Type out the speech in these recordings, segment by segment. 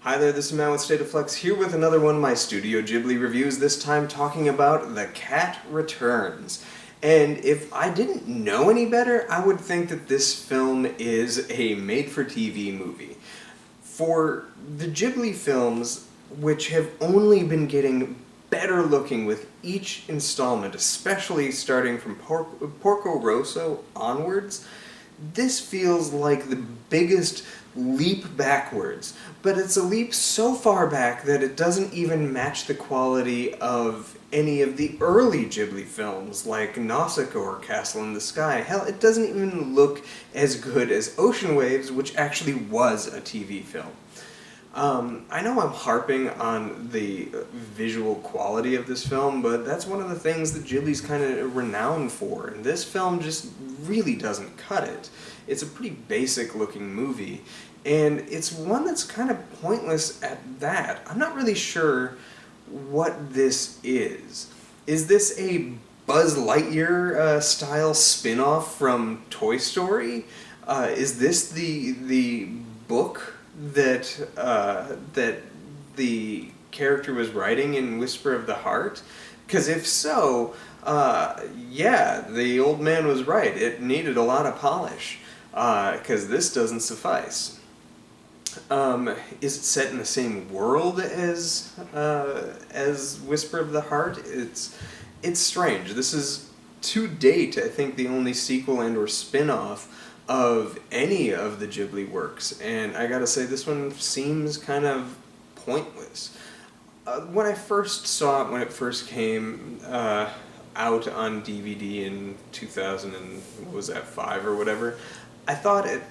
Hi there, this is Matt with State of Flux, here with another one of my Studio Ghibli reviews, this time talking about The Cat Returns. And if I didn't know any better, I would think that this film is a made-for-TV movie. For the Ghibli films, which have only been getting better looking with each installment, especially starting from Porco Rosso onwards, this feels like the biggest leap backwards, but it's a leap so far back that it doesn't even match the quality of any of the early Ghibli films like Nausicaa or Castle in the Sky. Hell, it doesn't even look as good as Ocean Waves, which actually was a TV film. I know I'm harping on the visual quality of this film, but that's one of the things that Ghibli's kind of renowned for, and this film just really doesn't cut it. It's a pretty basic looking movie, and it's one that's kind of pointless at that. I'm not really sure what this is. Is this a Buzz Lightyear style spin-off from Toy Story? Is this the book that the character was writing in Whisper of the Heart? Because if so, yeah, the old man was right. It needed a lot of polish, because this doesn't suffice. Is it set in the same world as Whisper of the Heart? It's strange. This is, to date, I think the only sequel and or spin-off of any of the Ghibli works, and I gotta say this one seems kind of pointless. When I first saw it, when it first came out on DVD in 2000 and what was that, 5 or whatever, I thought it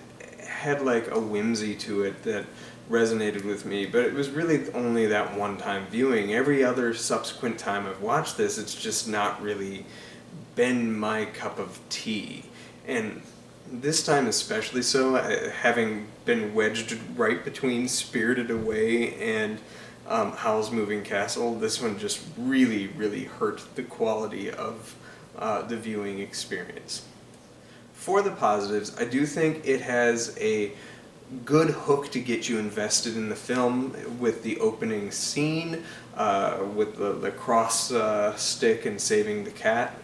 had like a whimsy to it that resonated with me, but it was really only that one time viewing. Every other subsequent time I've watched this, it's just not really been my cup of tea. And this time especially so, having been wedged right between Spirited Away and Howl's Moving Castle, this one just really, really hurt the quality of the viewing experience. For the positives, I do think it has a good hook to get you invested in the film with the opening scene, with the cross stick and saving the cat.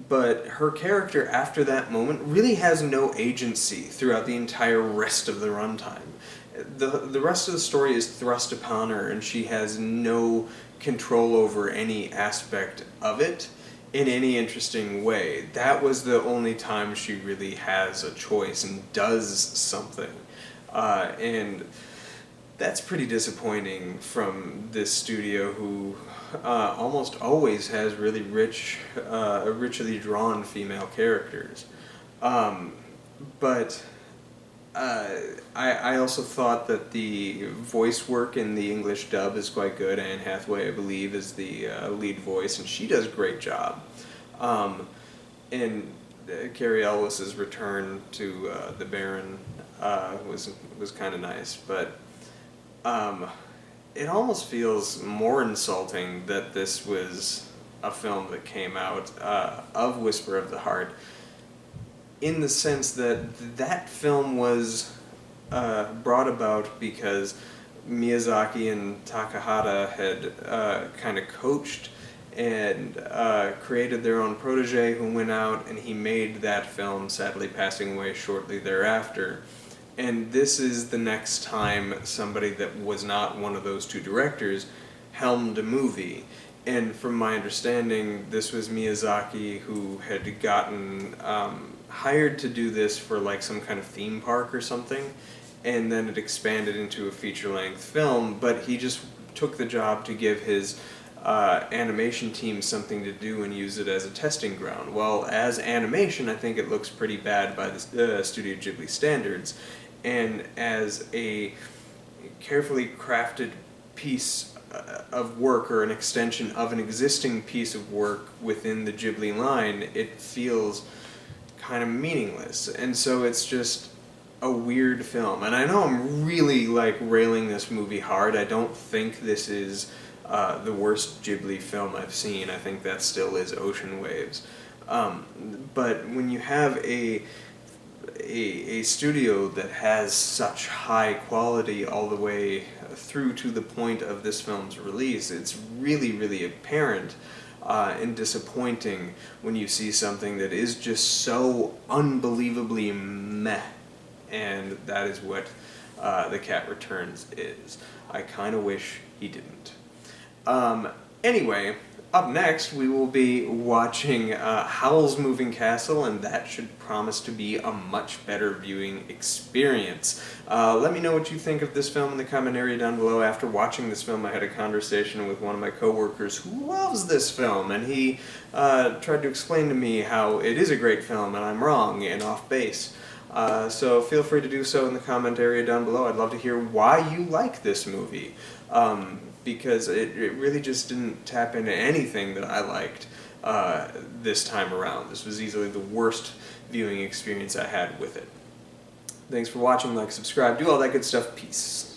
But her character after that moment really has no agency throughout the entire rest of the runtime. The rest of the story is thrust upon her, and she has no control over any aspect of it in any interesting way. That was the only time she really has a choice and does something. And that's pretty disappointing from this studio who almost always has really richly drawn female characters. But I also thought that the voice work in the English dub is quite good. Anne Hathaway, I believe, is the lead voice, and she does a great job. And Cary Elwes' return to the Baron was kind of nice, but it almost feels more insulting that this was a film that came out of Whisper of the Heart, in the sense that that film was brought about because Miyazaki and Takahata had kind of coached and created their own protege who went out and he made that film, sadly passing away shortly thereafter. And this is the next time somebody that was not one of those two directors helmed a movie. And from my understanding, this was Miyazaki who had gotten hired to do this for like some kind of theme park or something, and then it expanded into a feature-length film, but he just took the job to give his animation team something to do and use it as a testing ground. Well, as animation, I think it looks pretty bad by the Studio Ghibli standards, and as a carefully crafted piece of work or an extension of an existing piece of work within the Ghibli line, it feels kind of meaningless. And so it's just a weird film. And I know I'm really like railing this movie hard. I don't think this is the worst Ghibli film I've seen. I think that still is Ocean Waves. But when you have a a studio that has such high quality all the way through to the point of this film's release, it's really, really apparent and disappointing when you see something that is just so unbelievably meh. And that is what The Cat Returns is. I kind of wish he didn't. Anyway, up next we will be watching Howl's Moving Castle, and that should promise to be a much better viewing experience. Let me know what you think of this film in the comment area down below. After watching this film, I had a conversation with one of my coworkers who loves this film, and he tried to explain to me how it is a great film and I'm wrong and off base. So feel free to do so in the comment area down below. I'd love to hear why you like this movie. Because it really just didn't tap into anything that I liked this time around. This was easily the worst viewing experience I had with it. Thanks for watching, like, subscribe, do all that good stuff. Peace.